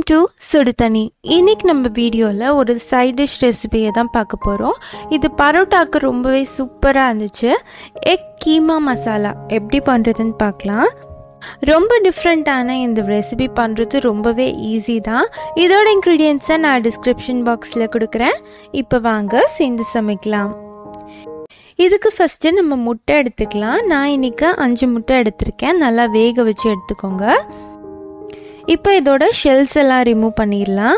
to Sudu Thanni. இன்னைக்கு நம்ம வீடியோல ஒரு சைட் டிஷ் ரெசிபியை தான் பார்க்க போறோம். இது பரோட்டாக்கு ரொம்பவே சூப்பரா இருந்துச்சு. எக் கீமா மசாலா எப்படி பண்றதுன்னு பார்க்கலாம். ரொம்ப டிஃப்ரெண்டான இந்த ரெசிபி பண்ணுறது ரொம்பவே ஈஸி தான். இதோட இன்க்ரீடியன்ட்ஸை நான் டிஸ்கிரிப்ஷன் பாக்ஸில் கொடுக்குறேன். இப்போ வாங்க சேர்ந்து சமைக்கலாம். இதுக்கு ஃபஸ்ட்டு நம்ம முட்டை எடுத்துக்கலாம். நான் இன்றைக்கி 5 முட்டை எடுத்திருக்கேன். நல்லா வேக வச்சு எடுத்துக்கோங்க. இப்போ இதோட ஷெல்ஸ் எல்லாம் ரிமூவ் பண்ணிடலாம்.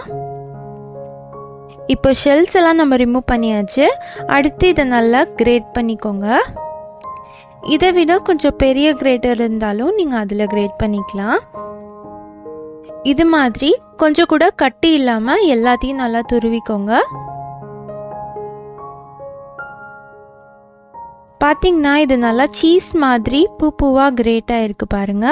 இப்போ ஷெல்ஸ் எல்லாம் நம்ம ரிமூவ் பண்ணியாச்சு. அடுத்து இதை நல்லா கிரேட் பண்ணிக்கோங்க. இதை விட கொஞ்சம் பெரிய கிரேட்டர் இருந்தாலும் நீங்கள் அதில் கிரேட் பண்ணிக்கலாம். இது மாதிரி கொஞ்சம் கூட கட்டி இல்லாமல் எல்லாத்தையும் நல்லா துருவிக்கோங்க. பார்த்தீங்கன்னா இது நல்லா சீஸ் மாதிரி பூவாக கிரேட்டாக இருக்கு பாருங்க.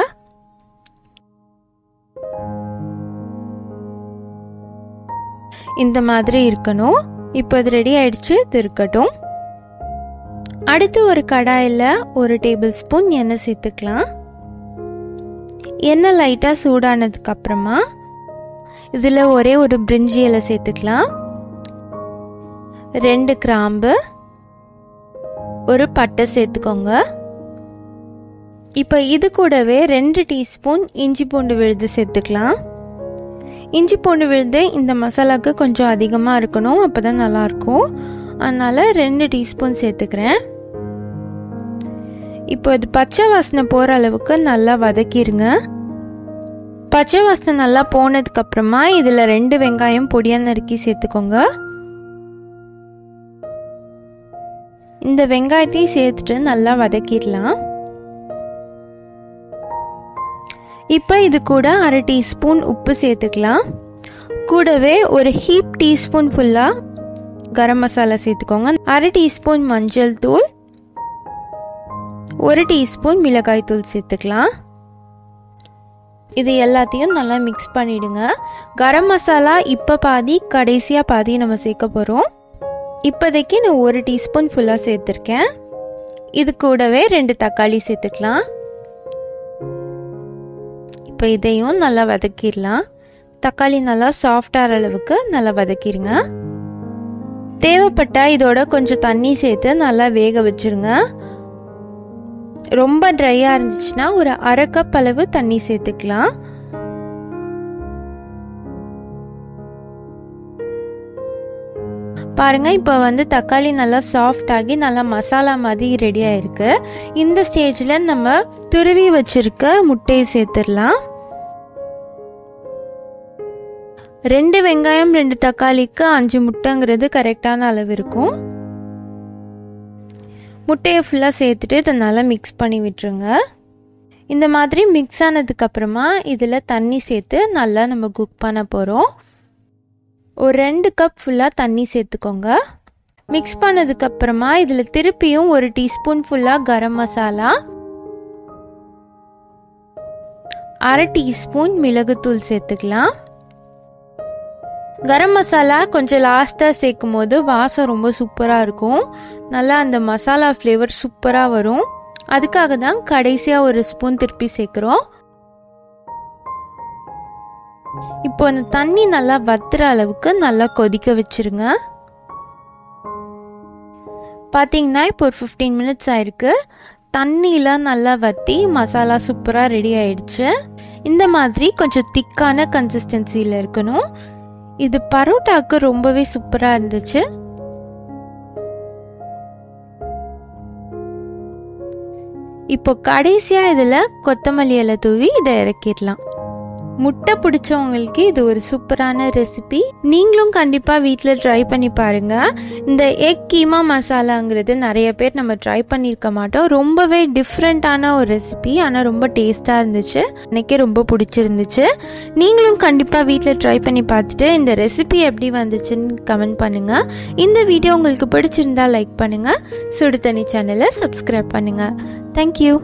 இந்த மாதிரி இருக்கணும். இப்போ இது ரெடி ஆயிடுச்சு. இது இருக்கட்டும். அடுத்து ஒரு கடாயில் 1 டேபிள் ஸ்பூன் எண்ணெய் சேர்த்துக்கலாம். எண்ணெய் லைட்டாக சூடானதுக்கு அப்புறமா இதில் ஒரே ஒரு பிரிஞ்சி இலை சேர்த்துக்கலாம். 2 கிராம்பு, ஒரு பட்டை சேர்த்துக்கோங்க. இப்போ இது கூடவே 2 டீஸ்பூன் இஞ்சி பூண்டு விழுது சேர்த்துக்கலாம். இஞ்சி பூண்டு விழுது இந்த மசாலாவுக்கு கொஞ்சம் அதிகமாக இருக்கணும், அப்போ தான் நல்லாயிருக்கும். அதனால் 2 டீஸ்பூன் சேர்த்துக்கிறேன். இப்போ இது பச்சை வாசனை போகிற அளவுக்கு நல்லா வதக்கிடுங்க. பச்சை வாசனை நல்லா போனதுக்கப்புறமா இதில் 2 வெங்காயம் பொடியாக நறுக்கி சேர்த்துக்கோங்க. இந்த வெங்காயத்தையும் சேர்த்துட்டு நல்லா வதக்கிடலாம். இப்போ இது கூட 1/2 டீஸ்பூன் உப்பு சேர்த்துக்கலாம். கூடவே ஒரு ஹீப் டீஸ்பூன் ஃபுல்லாக கரம் மசாலா சேர்த்துக்கோங்க. 1/2 டீஸ்பூன் மஞ்சள் தூள், 1 டீஸ்பூன் மிளகாய் தூள் சேர்த்துக்கலாம். இது எல்லாத்தையும் நல்லா மிக்ஸ் பண்ணிடுங்க. கரம் மசாலா இப்போ பாதி, கடைசியாக பாதி நம்ம சேர்க்க போகிறோம். இப்போதைக்கு நான் 1 டீஸ்பூன் ஃபுல்லாக சேர்த்துருக்கேன். இது கூடவே 2 தக்காளி சேர்த்துக்கலாம். இப்போ இதையும் நல்லா வதக்கிடலாம். தக்காளி நல்லா சாஃப்டாகிற அளவுக்கு நல்லா வதக்கிடுங்க. தேவைப்பட்டால் இதோட கொஞ்சம் தண்ணி சேர்த்து நல்லா வேக வச்சுருங்க. ரொம்ப ட்ரையாக இருந்துச்சுன்னா ஒரு 1/2 கப் அளவு தண்ணி சேர்த்துக்கலாம். பாருங்க, இப்போ தக்காளி நல்லா சாஃப்ட் ஆகி நல்லா மசாலா மாதிரி ரெடி ஆயிருக்கு. இந்த ஸ்டேஜில் நம்ம துருவி வச்சிருக்க முட்டையை சேர்த்துடலாம். 2 வெங்காயம் 2 தக்காளிக்கு 5 முட்டைங்கிறது கரெக்டான அளவு இருக்கும். முட்டையை ஃபுல்லாக சேர்த்துட்டு இதை நல்லா மிக்ஸ் பண்ணி விட்டுருங்க. இந்த மாதிரி மிக்ஸ் ஆனதுக்கு அப்புறமா இதில் தண்ணி சேர்த்து நல்லா நம்ம குக் பண்ண போகிறோம். ஒரு 2 கப் ஃபுல்லாக தண்ணி சேர்த்துக்கோங்க. மிக்ஸ் பண்ணதுக்கப்புறமா இதில் திருப்பியும் 1 டீஸ்பூன் ஃபுல்லாக கரம் மசாலா, 1/2 டீஸ்பூன் மிளகுத்தூள் சேர்த்துக்கலாம். கரம் மசாலா கொஞ்சம் லாஸ்ட்டாக சேர்க்கும் போது வாசம் ரொம்ப சூப்பராக இருக்கும். நல்லா அந்த மசாலா ஃப்ளேவர் சூப்பராக வரும். அதுக்காக தான் கடைசியாக 1 ஸ்பூன் திருப்பி சேர்க்குறோம். இப்போ அந்த தண்ணி நல்லா வத்துற அளவுக்கு நல்லா கொதிக்க வச்சிருங்க. பார்த்தீங்கன்னா இப்போ ஒரு 15 மினிட்ஸ் ஆயிருக்கு. தண்ணியெலாம் நல்லா வற்றி மசாலா சூப்பராக ரெடி ஆயிடுச்சு. இந்த மாதிரி கொஞ்சம் திக்கான கன்சிஸ்டன்சியில் இருக்கணும். இது பரோட்டாக்கு ரொம்பவே சூப்பராக இருந்துச்சு. இப்போ கடைசியாக இதில் கொத்தமல்லி இலை தூவி இதை இறக்கிடலாம். முட்டை பிடிச்சவங்களுக்கு இது ஒரு சூப்பரான ரெசிபி. நீங்களும் கண்டிப்பாக வீட்டில் ட்ரை பண்ணி பாருங்கள். இந்த எக் கீமா மசாலாங்கிறது நிறைய பேர் நம்ம ட்ரை பண்ணியிருக்க மாட்டோம். ரொம்பவே டிஃப்ரெண்ட்டான ஒரு ரெசிபி, ஆனால் ரொம்ப டேஸ்ட்டாக இருந்துச்சு. எனக்கே ரொம்ப பிடிச்சிருந்துச்சு. நீங்களும் கண்டிப்பாக வீட்டில் ட்ரை பண்ணி பார்த்துட்டு இந்த ரெசிபி எப்படி வந்துச்சுன்னு கமெண்ட் பண்ணுங்கள். இந்த வீடியோ உங்களுக்கு பிடிச்சிருந்தா லைக் பண்ணுங்கள். சுடு தண்ணி சேனலை சப்ஸ்கிரைப் பண்ணுங்கள். தேங்க்யூ.